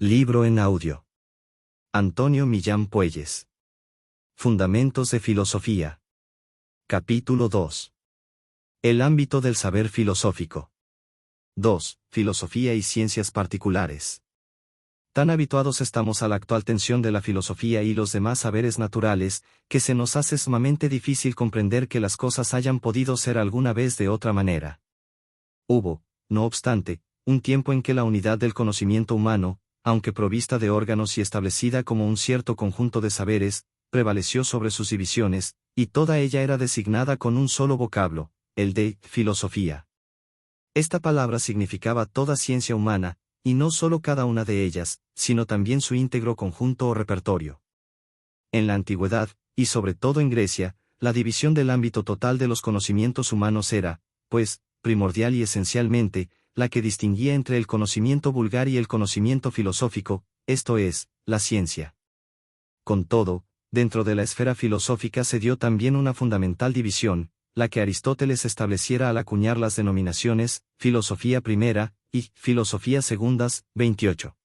Libro en audio. Antonio Millán Puelles. Fundamentos de Filosofía. Capítulo 2. El ámbito del saber filosófico. 2. Filosofía y ciencias particulares. Tan habituados estamos a la actual tensión de la filosofía y los demás saberes naturales, que se nos hace sumamente difícil comprender que las cosas hayan podido ser alguna vez de otra manera. Hubo, no obstante, un tiempo en que la unidad del conocimiento humano, aunque provista de órganos y establecida como un cierto conjunto de saberes, prevaleció sobre sus divisiones, y toda ella era designada con un solo vocablo, el de filosofía. Esta palabra significaba toda ciencia humana, y no solo cada una de ellas, sino también su íntegro conjunto o repertorio. En la antigüedad, y sobre todo en Grecia, la división del ámbito total de los conocimientos humanos era, pues, primordial y esencialmente, la que distinguía entre el conocimiento vulgar y el conocimiento filosófico, esto es, la ciencia. Con todo, dentro de la esfera filosófica se dio también una fundamental división, la que Aristóteles estableciera al acuñar las denominaciones, filosofía primera, y filosofía segundas, 28.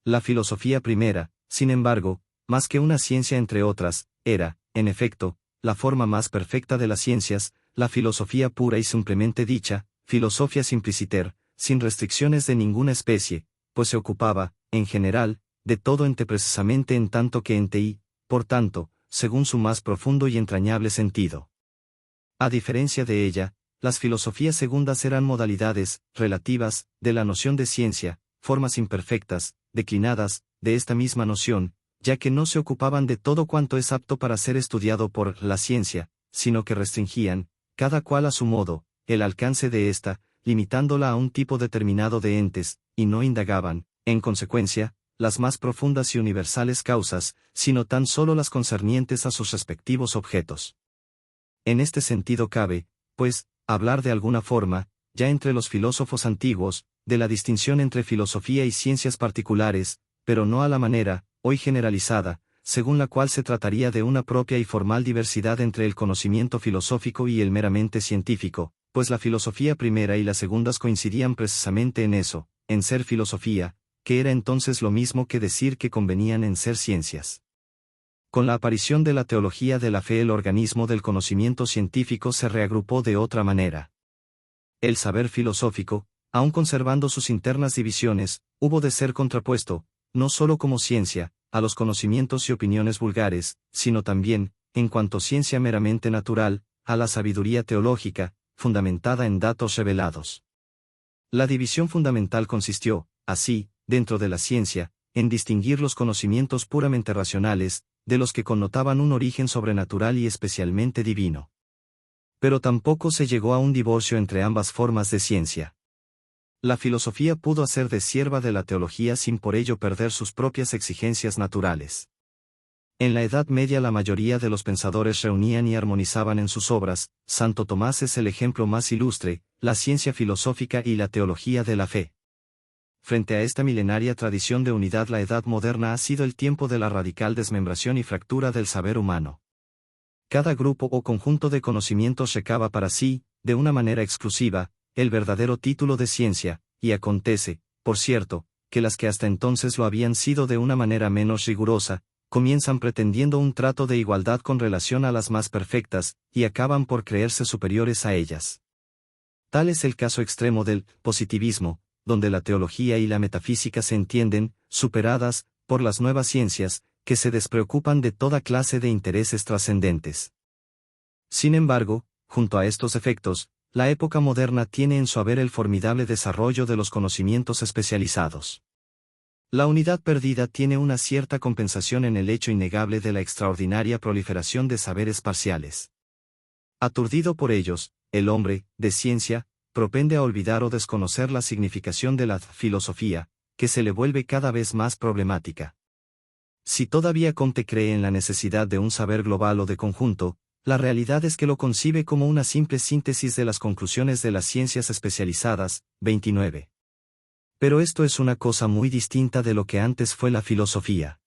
La filosofía primera, sin embargo, más que una ciencia entre otras, era, en efecto, la forma más perfecta de las ciencias, la filosofía pura y simplemente dicha, filosofia simpliciter, sin restricciones de ninguna especie, pues se ocupaba, en general, de todo ente precisamente en tanto que ente y, por tanto, según su más profundo y entrañable sentido. A diferencia de ella, las filosofías segundas eran modalidades, relativas, de la noción de ciencia, formas imperfectas, declinadas, de esta misma noción, ya que no se ocupaban de todo cuanto es apto para ser estudiado por la ciencia, sino que restringían, cada cual a su modo, el alcance de ésta, limitándola a un tipo determinado de entes, y no indagaban, en consecuencia, las más profundas y universales causas, sino tan solo las concernientes a sus respectivos objetos. En este sentido cabe, pues, hablar de alguna forma, ya entre los filósofos antiguos, de la distinción entre filosofía y ciencias particulares, pero no a la manera, hoy generalizada, según la cual se trataría de una propia y formal diversidad entre el conocimiento filosófico y el meramente científico, pues la filosofía primera y las segundas coincidían precisamente en eso, en ser filosofía, que era entonces lo mismo que decir que convenían en ser ciencias. Con la aparición de la teología de la fe, el organismo del conocimiento científico se reagrupó de otra manera. El saber filosófico, aun conservando sus internas divisiones, hubo de ser contrapuesto, no solo como ciencia, a los conocimientos y opiniones vulgares, sino también, en cuanto ciencia meramente natural, a la sabiduría teológica, fundamentada en datos revelados. La división fundamental consistió, así, dentro de la ciencia, en distinguir los conocimientos puramente racionales, de los que connotaban un origen sobrenatural y especialmente divino. Pero tampoco se llegó a un divorcio entre ambas formas de ciencia. La filosofía pudo hacer de sierva de la teología sin por ello perder sus propias exigencias naturales. En la Edad Media la mayoría de los pensadores reunían y armonizaban en sus obras, Santo Tomás es el ejemplo más ilustre, la ciencia filosófica y la teología de la fe. Frente a esta milenaria tradición de unidad, la Edad Moderna ha sido el tiempo de la radical desmembración y fractura del saber humano. Cada grupo o conjunto de conocimientos recaba para sí, de una manera exclusiva, el verdadero título de ciencia, y acontece, por cierto, que las que hasta entonces lo habían sido de una manera menos rigurosa, comienzan pretendiendo un trato de igualdad con relación a las más perfectas, y acaban por creerse superiores a ellas. Tal es el caso extremo del positivismo, donde la teología y la metafísica se entienden, superadas, por las nuevas ciencias, que se despreocupan de toda clase de intereses trascendentes. Sin embargo, junto a estos efectos, la época moderna tiene en su haber el formidable desarrollo de los conocimientos especializados. La unidad perdida tiene una cierta compensación en el hecho innegable de la extraordinaria proliferación de saberes parciales. Aturdido por ellos, el hombre, de ciencia, propende a olvidar o desconocer la significación de la filosofía, que se le vuelve cada vez más problemática. Si todavía Comte cree en la necesidad de un saber global o de conjunto, la realidad es que lo concibe como una simple síntesis de las conclusiones de las ciencias especializadas, 29. Pero esto es una cosa muy distinta de lo que antes fue la filosofía.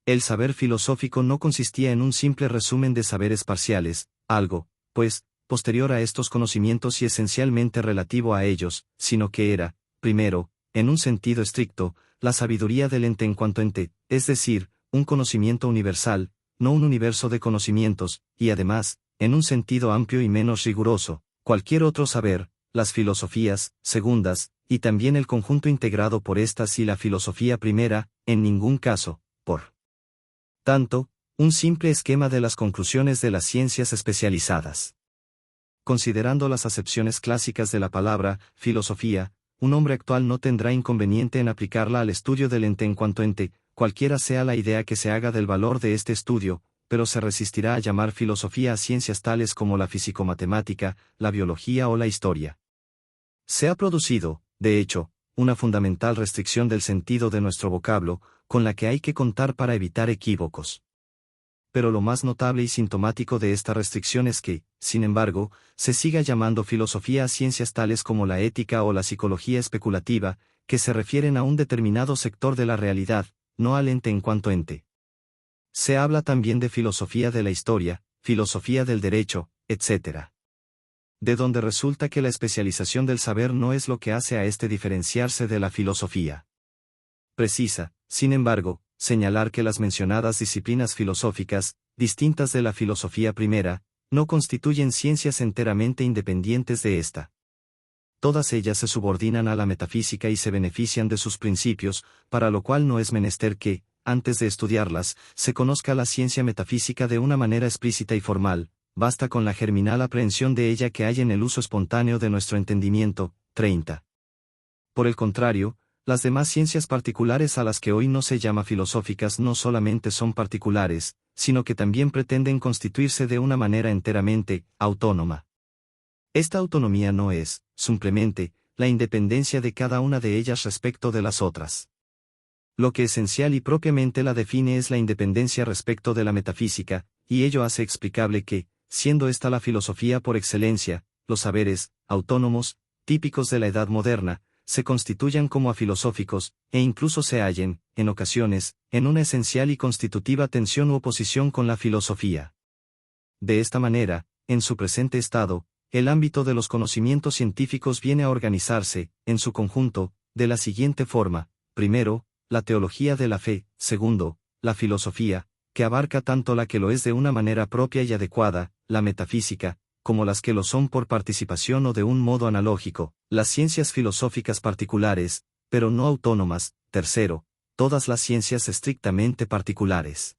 El saber filosófico no consistía en un simple resumen de saberes parciales, algo, pues, posterior a estos conocimientos y esencialmente relativo a ellos, sino que era, primero, en un sentido estricto, la sabiduría del ente en cuanto ente, es decir, un conocimiento universal, no un universo de conocimientos, y además, en un sentido amplio y menos riguroso, cualquier otro saber, las filosofías segundas, y también el conjunto integrado por estas y la filosofía primera, en ningún caso, por tanto, un simple esquema de las conclusiones de las ciencias especializadas. Considerando las acepciones clásicas de la palabra filosofía, un hombre actual no tendrá inconveniente en aplicarla al estudio del ente en cuanto ente, cualquiera sea la idea que se haga del valor de este estudio, pero se resistirá a llamar filosofía a ciencias tales como la físico-matemática, la biología o la historia. Se ha producido, de hecho, una fundamental restricción del sentido de nuestro vocablo, con la que hay que contar para evitar equívocos. Pero lo más notable y sintomático de esta restricción es que, sin embargo, se siga llamando filosofía a ciencias tales como la ética o la psicología especulativa, que se refieren a un determinado sector de la realidad, no al ente en cuanto ente. Se habla también de filosofía de la historia, filosofía del derecho, etc. De donde resulta que la especialización del saber no es lo que hace a este diferenciarse de la filosofía. Precisa, sin embargo, señalar que las mencionadas disciplinas filosóficas, distintas de la filosofía primera, no constituyen ciencias enteramente independientes de ésta. Todas ellas se subordinan a la metafísica y se benefician de sus principios, para lo cual no es menester que, antes de estudiarlas, se conozca la ciencia metafísica de una manera explícita y formal, basta con la germinal aprehensión de ella que hay en el uso espontáneo de nuestro entendimiento. 30. Por el contrario, las demás ciencias particulares a las que hoy no se llama filosóficas no solamente son particulares, sino que también pretenden constituirse de una manera enteramente autónoma. Esta autonomía no es, simplemente, la independencia de cada una de ellas respecto de las otras. Lo que esencial y propiamente la define es la independencia respecto de la metafísica, y ello hace explicable que, siendo esta la filosofía por excelencia, los saberes, autónomos, típicos de la edad moderna, se constituyan como afilosóficos, e incluso se hallen, en ocasiones, en una esencial y constitutiva tensión u oposición con la filosofía. De esta manera, en su presente estado, el ámbito de los conocimientos científicos viene a organizarse, en su conjunto, de la siguiente forma: primero, la teología de la fe; segundo, la filosofía, que abarca tanto la que lo es de una manera propia y adecuada, la metafísica, como las que lo son por participación o de un modo analógico, las ciencias filosóficas particulares, pero no autónomas; tercero, todas las ciencias estrictamente particulares.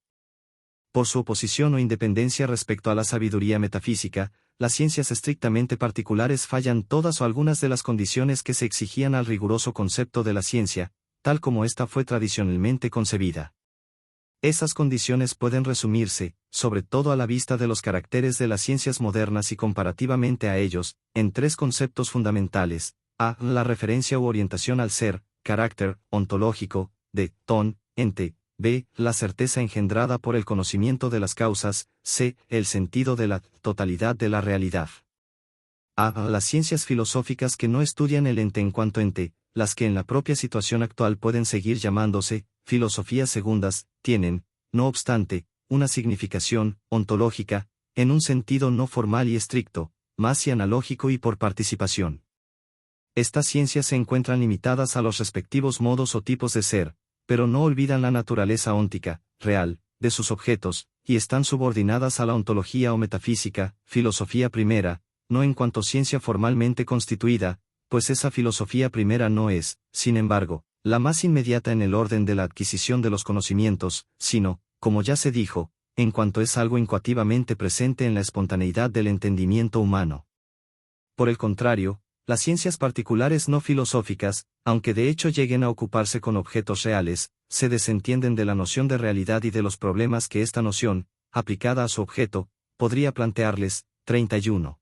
Por su oposición o independencia respecto a la sabiduría metafísica, las ciencias estrictamente particulares fallan todas o algunas de las condiciones que se exigían al riguroso concepto de la ciencia, tal como ésta fue tradicionalmente concebida. Esas condiciones pueden resumirse, sobre todo a la vista de los caracteres de las ciencias modernas y comparativamente a ellos, en tres conceptos fundamentales: a. La referencia u orientación al ser, carácter, ontológico, de, ton, ente; b. La certeza engendrada por el conocimiento de las causas; c. El sentido de la totalidad de la realidad. A. Las ciencias filosóficas que no estudian el ente en cuanto ente, las que en la propia situación actual pueden seguir llamándose filosofías segundas, tienen, no obstante, una significación ontológica, en un sentido no formal y estricto, más y analógico y por participación. Estas ciencias se encuentran limitadas a los respectivos modos o tipos de ser, pero no olvidan la naturaleza óntica, real, de sus objetos, y están subordinadas a la ontología o metafísica, filosofía primera, no en cuanto ciencia formalmente constituida, pues esa filosofía primera no es, sin embargo, la más inmediata en el orden de la adquisición de los conocimientos, sino, como ya se dijo, en cuanto es algo incoativamente presente en la espontaneidad del entendimiento humano. Por el contrario, las ciencias particulares no filosóficas, aunque de hecho lleguen a ocuparse con objetos reales, se desentienden de la noción de realidad y de los problemas que esta noción, aplicada a su objeto, podría plantearles. 31.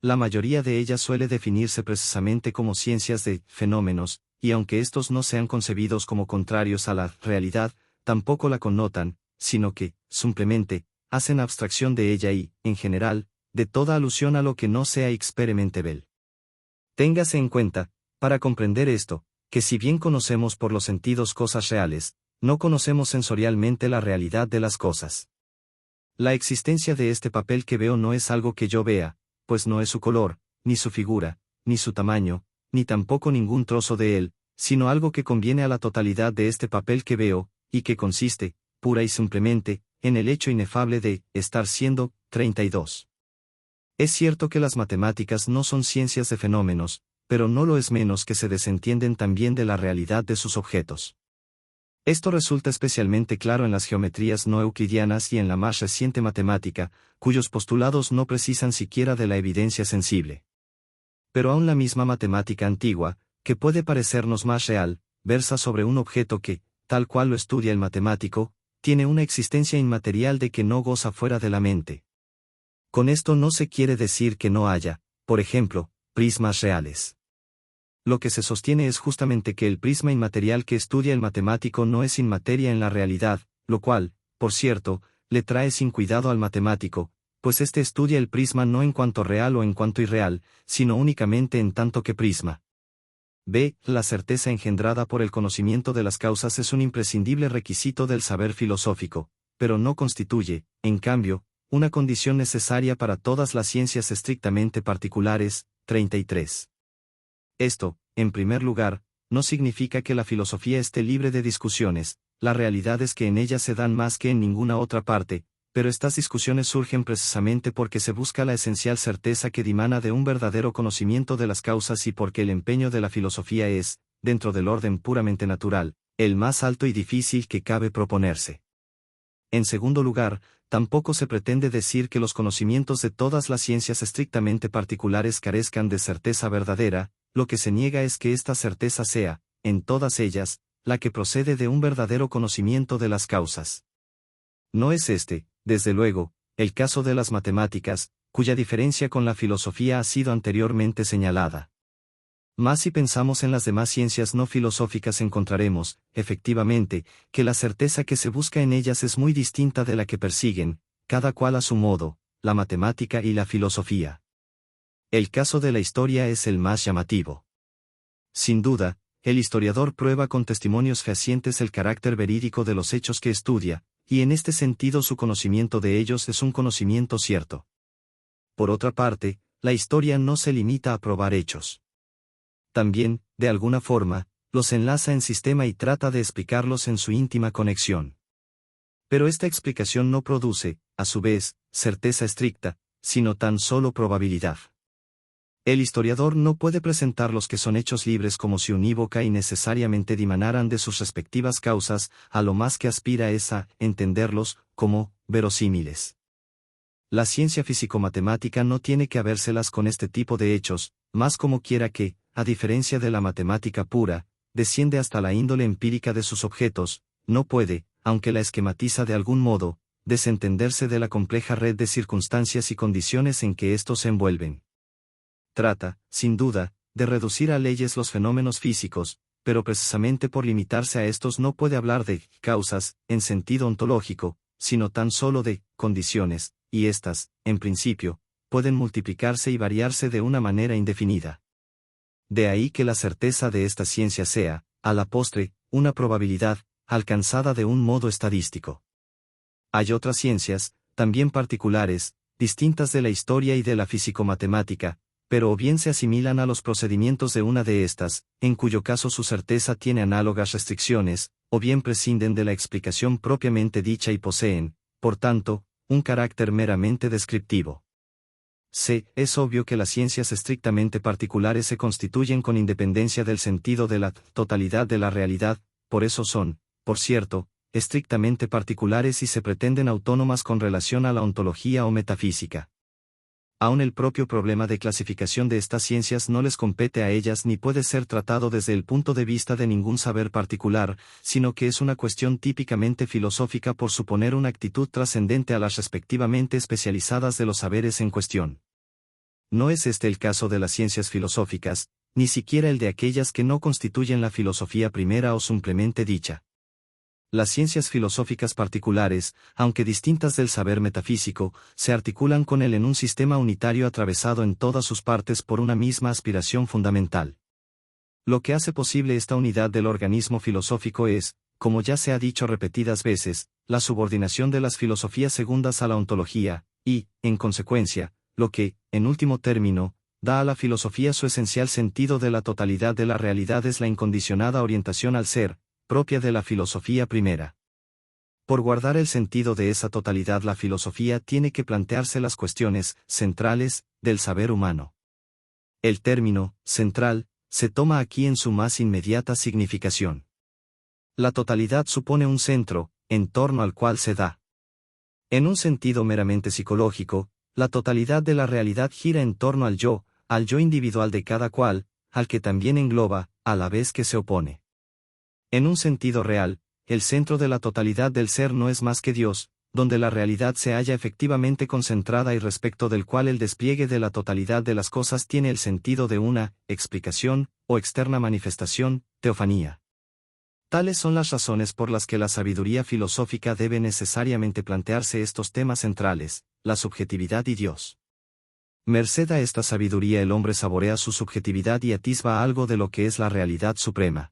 La mayoría de ellas suele definirse precisamente como ciencias de fenómenos, y aunque estos no sean concebidos como contrarios a la realidad, tampoco la connotan, sino que, simplemente, hacen abstracción de ella y, en general, de toda alusión a lo que no sea experimentable. Téngase en cuenta, para comprender esto, que si bien conocemos por los sentidos cosas reales, no conocemos sensorialmente la realidad de las cosas. La existencia de este papel que veo no es algo que yo vea, pues no es su color, ni su figura, ni su tamaño, ni tampoco ningún trozo de él, sino algo que conviene a la totalidad de este papel que veo, y que consiste, pura y simplemente, en el hecho inefable de estar siendo. 32. Es cierto que las matemáticas no son ciencias de fenómenos, pero no lo es menos que se desentienden también de la realidad de sus objetos. Esto resulta especialmente claro en las geometrías no euclidianas y en la más reciente matemática, cuyos postulados no precisan siquiera de la evidencia sensible. Pero aún la misma matemática antigua, que puede parecernos más real, versa sobre un objeto que, tal cual lo estudia el matemático, tiene una existencia inmaterial de que no goza fuera de la mente. Con esto no se quiere decir que no haya, por ejemplo, prismas reales. Lo que se sostiene es justamente que el prisma inmaterial que estudia el matemático no es inmateria en la realidad, lo cual, por cierto, le trae sin cuidado al matemático, pues éste estudia el prisma no en cuanto real o en cuanto irreal, sino únicamente en tanto que prisma. B. La certeza engendrada por el conocimiento de las causas es un imprescindible requisito del saber filosófico, pero no constituye, en cambio, una condición necesaria para todas las ciencias estrictamente particulares. 33. Esto, en primer lugar, no significa que la filosofía esté libre de discusiones, la realidad es que en ella se dan más que en ninguna otra parte, pero estas discusiones surgen precisamente porque se busca la esencial certeza que dimana de un verdadero conocimiento de las causas y porque el empeño de la filosofía es, dentro del orden puramente natural, el más alto y difícil que cabe proponerse. En segundo lugar, tampoco se pretende decir que los conocimientos de todas las ciencias estrictamente particulares carezcan de certeza verdadera, lo que se niega es que esta certeza sea, en todas ellas, la que procede de un verdadero conocimiento de las causas. No es este, desde luego, el caso de las matemáticas, cuya diferencia con la filosofía ha sido anteriormente señalada. Más si pensamos en las demás ciencias no filosóficas encontraremos, efectivamente, que la certeza que se busca en ellas es muy distinta de la que persiguen, cada cual a su modo, la matemática y la filosofía. El caso de la historia es el más llamativo. Sin duda, el historiador prueba con testimonios fehacientes el carácter verídico de los hechos que estudia, y en este sentido su conocimiento de ellos es un conocimiento cierto. Por otra parte, la historia no se limita a probar hechos. También, de alguna forma, los enlaza en sistema y trata de explicarlos en su íntima conexión. Pero esta explicación no produce, a su vez, certeza estricta, sino tan solo probabilidad. El historiador no puede presentar los que son hechos libres como si unívoca y necesariamente dimanaran de sus respectivas causas, a lo más que aspira es a entenderlos como verosímiles. La ciencia físico-matemática no tiene que habérselas con este tipo de hechos, más como quiera que, a diferencia de la matemática pura, desciende hasta la índole empírica de sus objetos, no puede, aunque la esquematiza de algún modo, desentenderse de la compleja red de circunstancias y condiciones en que éstos se envuelven. Trata, sin duda, de reducir a leyes los fenómenos físicos, pero precisamente por limitarse a estos no puede hablar de causas, en sentido ontológico, sino tan solo de condiciones, y éstas, en principio, pueden multiplicarse y variarse de una manera indefinida. De ahí que la certeza de esta ciencia sea, a la postre, una probabilidad, alcanzada de un modo estadístico. Hay otras ciencias, también particulares, distintas de la historia y de la físico-matemática, pero o bien se asimilan a los procedimientos de una de estas, en cuyo caso su certeza tiene análogas restricciones, o bien prescinden de la explicación propiamente dicha y poseen, por tanto, un carácter meramente descriptivo. Es obvio que las ciencias estrictamente particulares se constituyen con independencia del sentido de la totalidad de la realidad, por eso son, por cierto, estrictamente particulares y se pretenden autónomas con relación a la ontología o metafísica. Aún el propio problema de clasificación de estas ciencias no les compete a ellas ni puede ser tratado desde el punto de vista de ningún saber particular, sino que es una cuestión típicamente filosófica por suponer una actitud trascendente a las respectivamente especializadas de los saberes en cuestión. No es este el caso de las ciencias filosóficas, ni siquiera el de aquellas que no constituyen la filosofía primera o simplemente dicha. Las ciencias filosóficas particulares, aunque distintas del saber metafísico, se articulan con él en un sistema unitario atravesado en todas sus partes por una misma aspiración fundamental. Lo que hace posible esta unidad del organismo filosófico es, como ya se ha dicho repetidas veces, la subordinación de las filosofías segundas a la ontología, y, en consecuencia, lo que, en último término, da a la filosofía su esencial sentido de la totalidad de la realidad es la incondicionada orientación al ser, propia de la filosofía primera. Por guardar el sentido de esa totalidad la filosofía tiene que plantearse las cuestiones centrales del saber humano. El término central se toma aquí en su más inmediata significación. La totalidad supone un centro, en torno al cual se da. En un sentido meramente psicológico, la totalidad de la realidad gira en torno al yo individual de cada cual, al que también engloba, a la vez que se opone. En un sentido real, el centro de la totalidad del ser no es más que Dios, donde la realidad se halla efectivamente concentrada y respecto del cual el despliegue de la totalidad de las cosas tiene el sentido de una explicación, o externa manifestación, teofanía. Tales son las razones por las que la sabiduría filosófica debe necesariamente plantearse estos temas centrales, la subjetividad y Dios. Merced a esta sabiduría el hombre saborea su subjetividad y atisba algo de lo que es la realidad suprema.